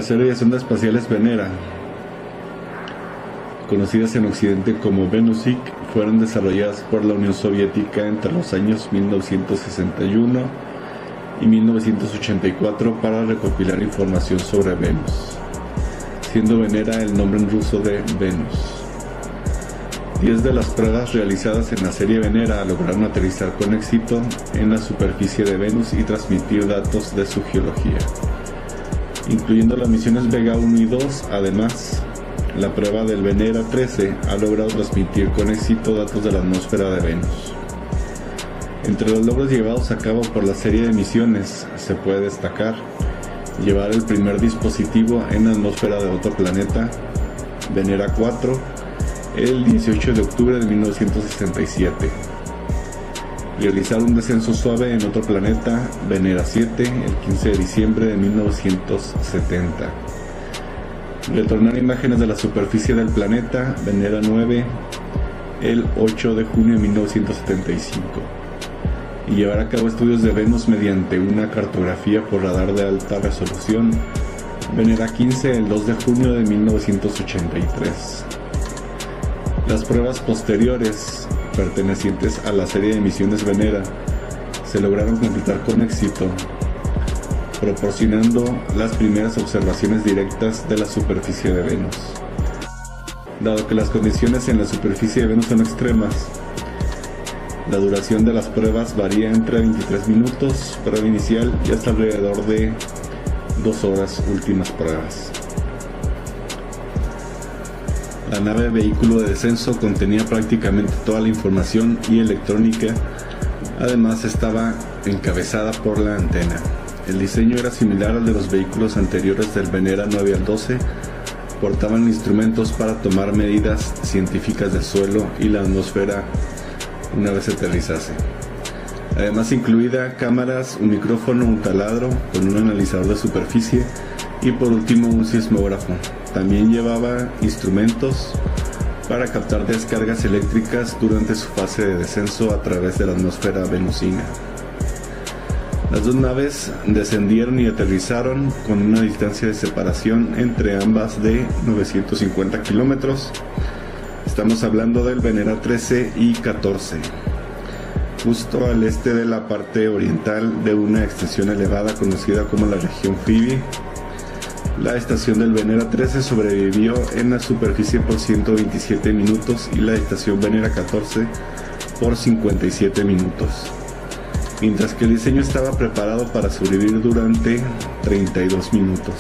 serie de sondas espaciales Venera, conocidas en Occidente como Venusik, fueron desarrolladas por la Unión Soviética entre los años 1961 y 1984 para recopilar información sobre Venus, siendo Venera el nombre en ruso de Venus. 10 de las pruebas realizadas en la serie Venera lograron aterrizar con éxito en la superficie de Venus y transmitir datos de su geología, incluyendo las misiones Vega 1 y 2. Además, la prueba del Venera 13 ha logrado transmitir con éxito datos de la atmósfera de Venus. Entre los logros llevados a cabo por la serie de misiones se puede destacar llevar el primer dispositivo en la atmósfera de otro planeta, Venera 4, el 18 de octubre de 1967, realizar un descenso suave en otro planeta, Venera 7, el 15 de diciembre de 1970, retornar imágenes de la superficie del planeta, Venera 9, el 8 de junio de 1975, y llevar a cabo estudios de Venus mediante una cartografía por radar de alta resolución, Venera 15, el 2 de junio de 1983. Las pruebas posteriores, pertenecientes a la serie de misiones Venera, se lograron completar con éxito, proporcionando las primeras observaciones directas de la superficie de Venus. Dado que las condiciones en la superficie de Venus son extremas, la duración de las pruebas varía entre 23 minutos, prueba inicial, y hasta alrededor de 2 horas últimas pruebas. La nave vehículo de descenso contenía prácticamente toda la información y electrónica. Además, estaba encabezada por la antena. El diseño era similar al de los vehículos anteriores del Venera 9 al 12. Portaban instrumentos para tomar medidas científicas del suelo y la atmósfera una vez aterrizase. Además, incluida cámaras, un micrófono, un taladro con un analizador de superficie y por último un sismógrafo. También llevaba instrumentos para captar descargas eléctricas durante su fase de descenso a través de la atmósfera venusina. Las dos naves descendieron y aterrizaron con una distancia de separación entre ambas de 950 kilómetros. Estamos hablando del Venera 13 y 14, justo al este de la parte oriental de una extensión elevada conocida como la región Phoebe. La estación del Venera 13 sobrevivió en la superficie por 127 minutos y la estación Venera 14 por 57 minutos, mientras que el diseño estaba preparado para sobrevivir durante 32 minutos.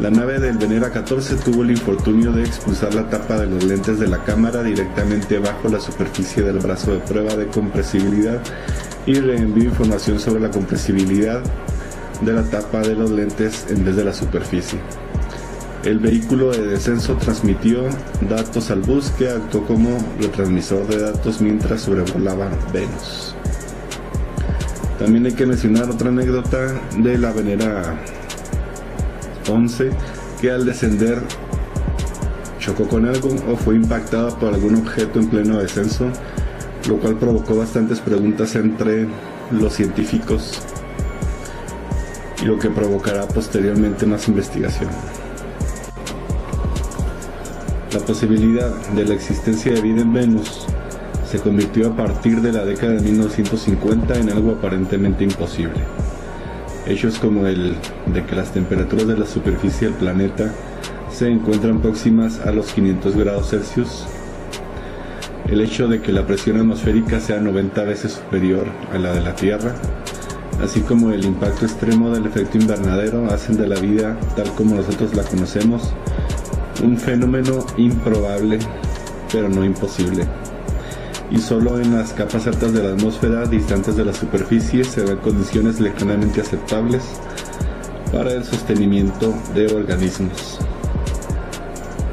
La nave del Venera 14 tuvo el infortunio de expulsar la tapa de los lentes de la cámara directamente bajo la superficie del brazo de prueba de compresibilidad y reenvió información sobre la compresibilidad de la tapa de los lentes en vez de la superficie. El vehículo de descenso transmitió datos al bus, que actuó como retransmisor de datos mientras sobrevolaba Venus. También hay que mencionar otra anécdota de la Venera 11, que al descender chocó con algo o fue impactada por algún objeto en pleno descenso, lo cual provocó bastantes preguntas entre los científicos y lo que provocará posteriormente más investigación. La posibilidad de la existencia de vida en Venus se convirtió a partir de la década de 1950 en algo aparentemente imposible. Hechos como el de que las temperaturas de la superficie del planeta se encuentran próximas a los 500 grados Celsius, el hecho de que la presión atmosférica sea 90 veces superior a la de la Tierra, así como el impacto extremo del efecto invernadero, hacen de la vida tal como nosotros la conocemos un fenómeno improbable, pero no imposible. Y solo en las capas altas de la atmósfera, distantes de la superficie, se ven condiciones lejanamente aceptables para el sostenimiento de organismos.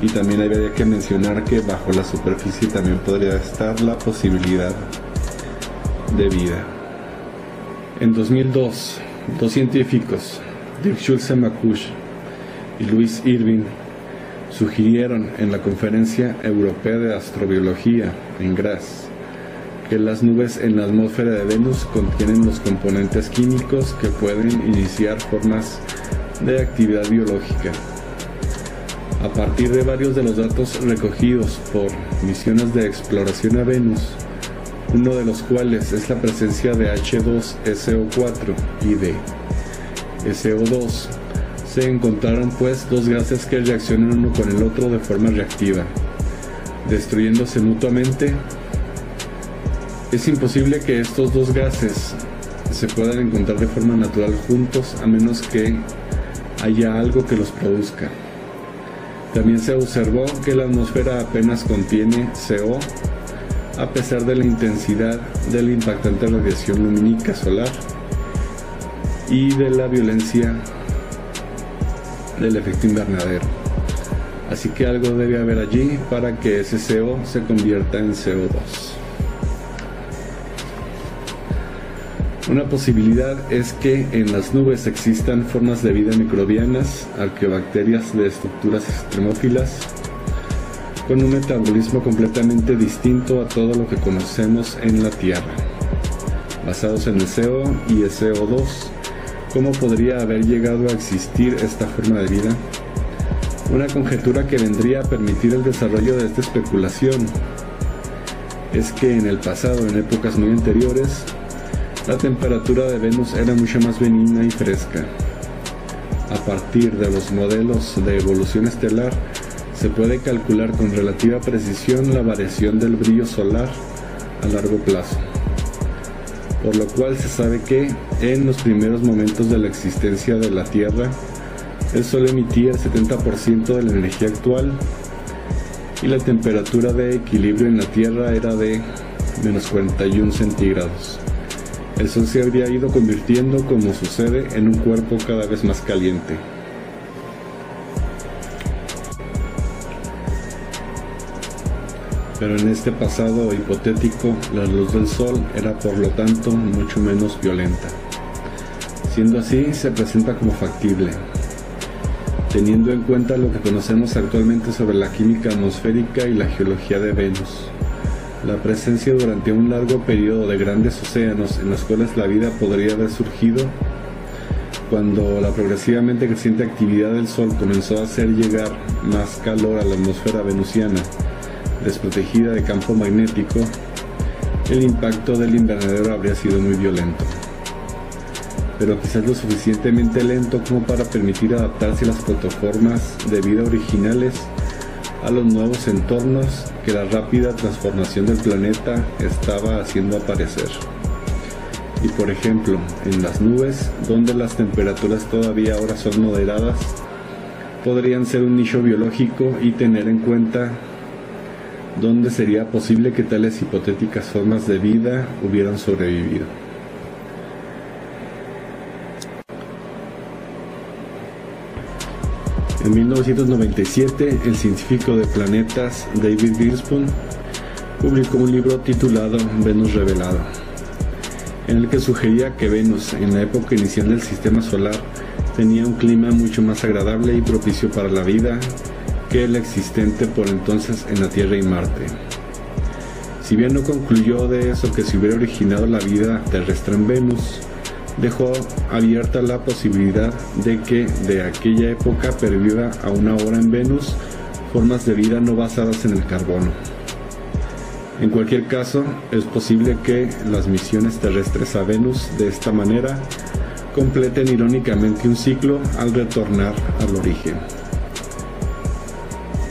Y también habría que mencionar que bajo la superficie también podría estar la posibilidad de vida. En 2002, dos científicos, Dirk Schulze-Makuch y Louis Irving, sugirieron en la Conferencia Europea de Astrobiología en Graz que las nubes en la atmósfera de Venus contienen los componentes químicos que pueden iniciar formas de actividad biológica. A partir de varios de los datos recogidos por misiones de exploración a Venus, uno de los cuales es la presencia de H2SO4 y de SO2, se encontraron pues dos gases que reaccionan uno con el otro de forma reactiva, destruyéndose mutuamente. Es imposible que estos dos gases se puedan encontrar de forma natural juntos a menos que haya algo que los produzca. También se observó que la atmósfera apenas contiene CO, a pesar de la intensidad de la impactante radiación lumínica solar y de la violencia del efecto invernadero. Así que algo debe haber allí para que ese CO se convierta en CO2. Una posibilidad es que en las nubes existan formas de vida microbianas, arqueobacterias de estructuras extremófilas, con un metabolismo completamente distinto a todo lo que conocemos en la Tierra, basados en el CO y el CO2. ¿Cómo podría haber llegado a existir esta forma de vida? Una conjetura que vendría a permitir el desarrollo de esta especulación es que en el pasado, en épocas muy anteriores, la temperatura de Venus era mucho más benigna y fresca. A partir de los modelos de evolución estelar, se puede calcular con relativa precisión la variación del brillo solar a largo plazo, por lo cual se sabe que en los primeros momentos de la existencia de la Tierra, el Sol emitía el 70% de la energía actual y la temperatura de equilibrio en la Tierra era de menos 41 centígrados. El Sol se habría ido convirtiendo, como sucede, en un cuerpo cada vez más caliente. Pero en este pasado hipotético, la luz del Sol era por lo tanto mucho menos violenta. Siendo así, se presenta como factible. Teniendo en cuenta lo que conocemos actualmente sobre la química atmosférica y la geología de Venus, la presencia durante un largo periodo de grandes océanos en los cuales la vida podría haber surgido, cuando la progresivamente creciente actividad del Sol comenzó a hacer llegar más calor a la atmósfera venusiana, desprotegida de campo magnético, el impacto del invernadero habría sido muy violento, pero quizás lo suficientemente lento como para permitir adaptarse las plataformas de vida originales a los nuevos entornos que la rápida transformación del planeta estaba haciendo aparecer. Y por ejemplo, en las nubes, donde las temperaturas todavía ahora son moderadas, podrían ser un nicho biológico y tener en cuenta donde sería posible que tales hipotéticas formas de vida hubieran sobrevivido. En 1997, el científico de planetas David Gillespie publicó un libro titulado Venus Revelada, en el que sugería que Venus, en la época inicial del sistema solar, tenía un clima mucho más agradable y propicio para la vida que el existente por entonces en la Tierra y Marte. Si bien no concluyó de eso que se hubiera originado la vida terrestre en Venus, dejó abierta la posibilidad de que de aquella época perviva aún ahora en Venus formas de vida no basadas en el carbono. En cualquier caso, es posible que las misiones terrestres a Venus de esta manera completen irónicamente un ciclo al retornar al origen.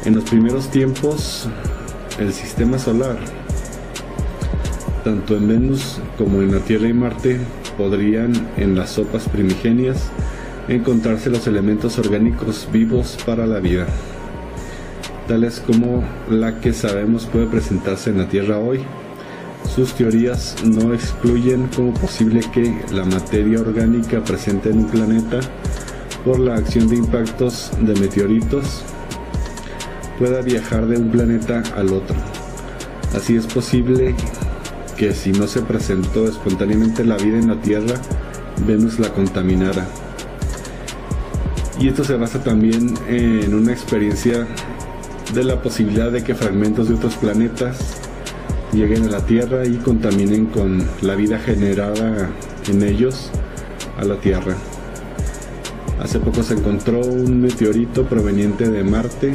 En los primeros tiempos, el sistema solar, tanto en Venus como en la Tierra y Marte, podrían, en las sopas primigenias, encontrarse los elementos orgánicos vivos para la vida, tales como la que sabemos puede presentarse en la Tierra hoy. Sus teorías no excluyen como posible que la materia orgánica presente en un planeta, por la acción de impactos de meteoritos, pueda viajar de un planeta al otro. Así es posible que si no se presentó espontáneamente la vida en la Tierra, Venus la contaminara. Y esto se basa también en una experiencia de la posibilidad de que fragmentos de otros planetas lleguen a la Tierra y contaminen con la vida generada en ellos a la Tierra. Hace poco se encontró un meteorito proveniente de Marte,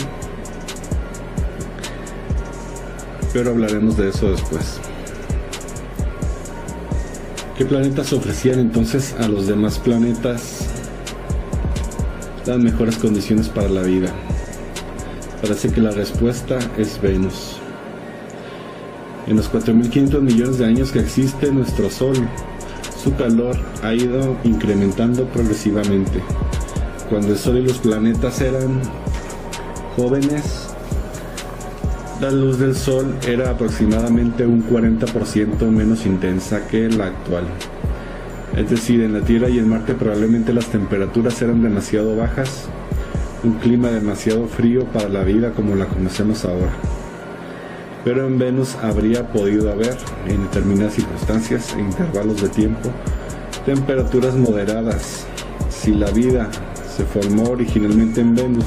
pero hablaremos de eso después. ¿Qué planetas ofrecían entonces a los demás planetas las mejores condiciones para la vida? Parece que la respuesta es Venus. En los 4.500 millones de años que existe nuestro Sol, su calor ha ido incrementando progresivamente. Cuando el Sol y los planetas eran jóvenes, la luz del Sol era aproximadamente un 40% menos intensa que la actual. Es decir, en la Tierra y en Marte probablemente las temperaturas eran demasiado bajas, un clima demasiado frío para la vida como la conocemos ahora. Pero en Venus habría podido haber, en determinadas circunstancias e intervalos de tiempo, temperaturas moderadas. Si la vida se formó originalmente en Venus,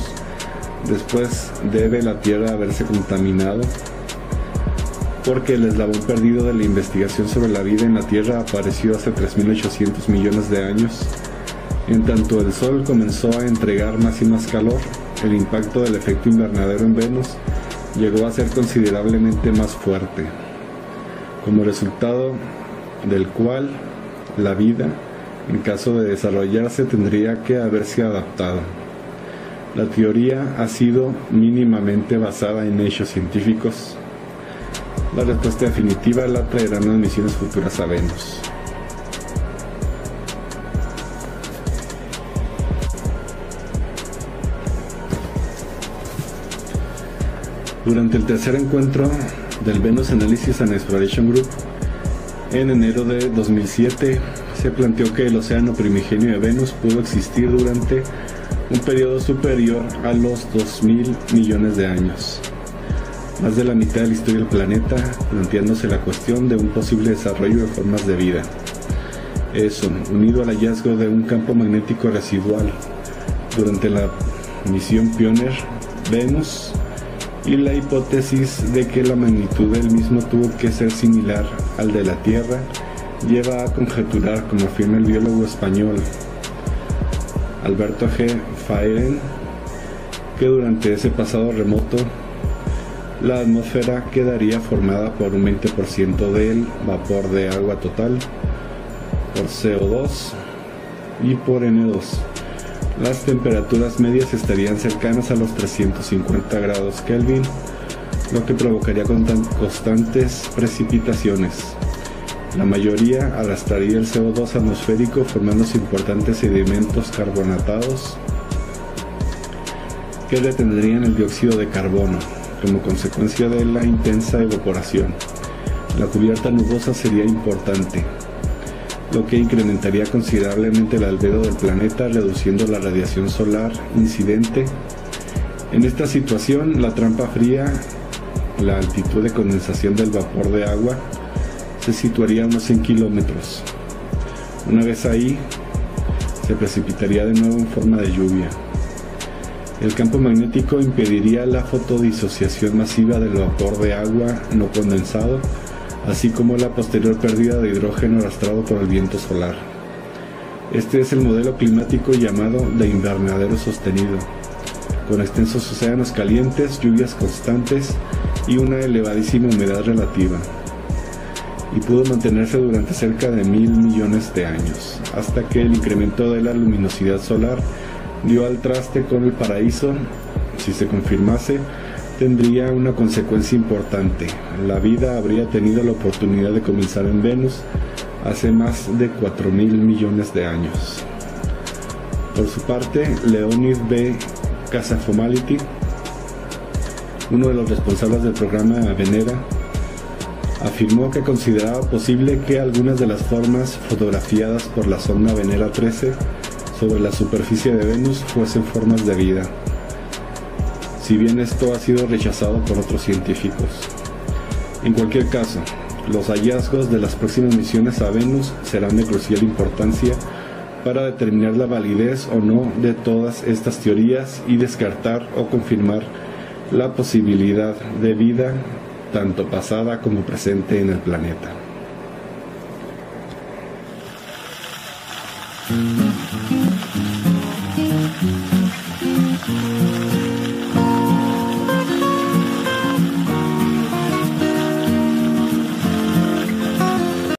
después debe la Tierra haberse contaminado, porque el eslabón perdido de la investigación sobre la vida en la Tierra apareció hace 3.800 millones de años. En tanto el Sol comenzó a entregar más y más calor, el impacto del efecto invernadero en Venus llegó a ser considerablemente más fuerte, como resultado del cual la vida, en caso de desarrollarse, tendría que haberse adaptado. La teoría ha sido mínimamente basada en hechos científicos. La respuesta definitiva la traerán las misiones futuras a Venus. Durante el tercer encuentro del Venus Analysis and Exploration Group, en enero de 2007, se planteó que el océano primigenio de Venus pudo existir durante un periodo superior a los 2.000 millones de años, más de la mitad de la historia del planeta, planteándose la cuestión de un posible desarrollo de formas de vida. Eso, unido al hallazgo de un campo magnético residual durante la misión Pioneer Venus, y la hipótesis de que la magnitud del mismo tuvo que ser similar al de la Tierra, lleva a conjeturar, como afirma el biólogo español Alberto G. Fairen, que durante ese pasado remoto la atmósfera quedaría formada por un 20% del vapor de agua total, por CO2 y por N2. Las temperaturas medias estarían cercanas a los 350 grados Kelvin, lo que provocaría constantes precipitaciones. La mayoría arrastraría el CO2 atmosférico, formándose importantes sedimentos carbonatados que retendrían el dióxido de carbono como consecuencia de la intensa evaporación. La cubierta nubosa sería importante, lo que incrementaría considerablemente el albedo del planeta, reduciendo la radiación solar incidente. En esta situación, la trampa fría, la altitud de condensación del vapor de agua, se situaría a unos 100 kilómetros. Una vez ahí, se precipitaría de nuevo en forma de lluvia. El campo magnético impediría la fotodisociación masiva del vapor de agua no condensado, así como la posterior pérdida de hidrógeno arrastrado por el viento solar. Este es el modelo climático llamado de invernadero sostenido, con extensos océanos calientes, lluvias constantes y una elevadísima humedad relativa, y pudo mantenerse durante cerca de 1.000 millones de años, hasta que el incremento de la luminosidad solar dio al traste con el paraíso. Si se confirmase, tendría una consecuencia importante: la vida habría tenido la oportunidad de comenzar en Venus hace más de 4.000 millones de años. Por su parte, Leonid B. Casafomality, uno de los responsables del programa Venera, afirmó que consideraba posible que algunas de las formas fotografiadas por la sonda Venera 13 sobre la superficie de Venus fuesen formas de vida, si bien esto ha sido rechazado por otros científicos. En cualquier caso, los hallazgos de las próximas misiones a Venus serán de crucial importancia para determinar la validez o no de todas estas teorías y descartar o confirmar la posibilidad de vida tanto pasada como presente en el planeta.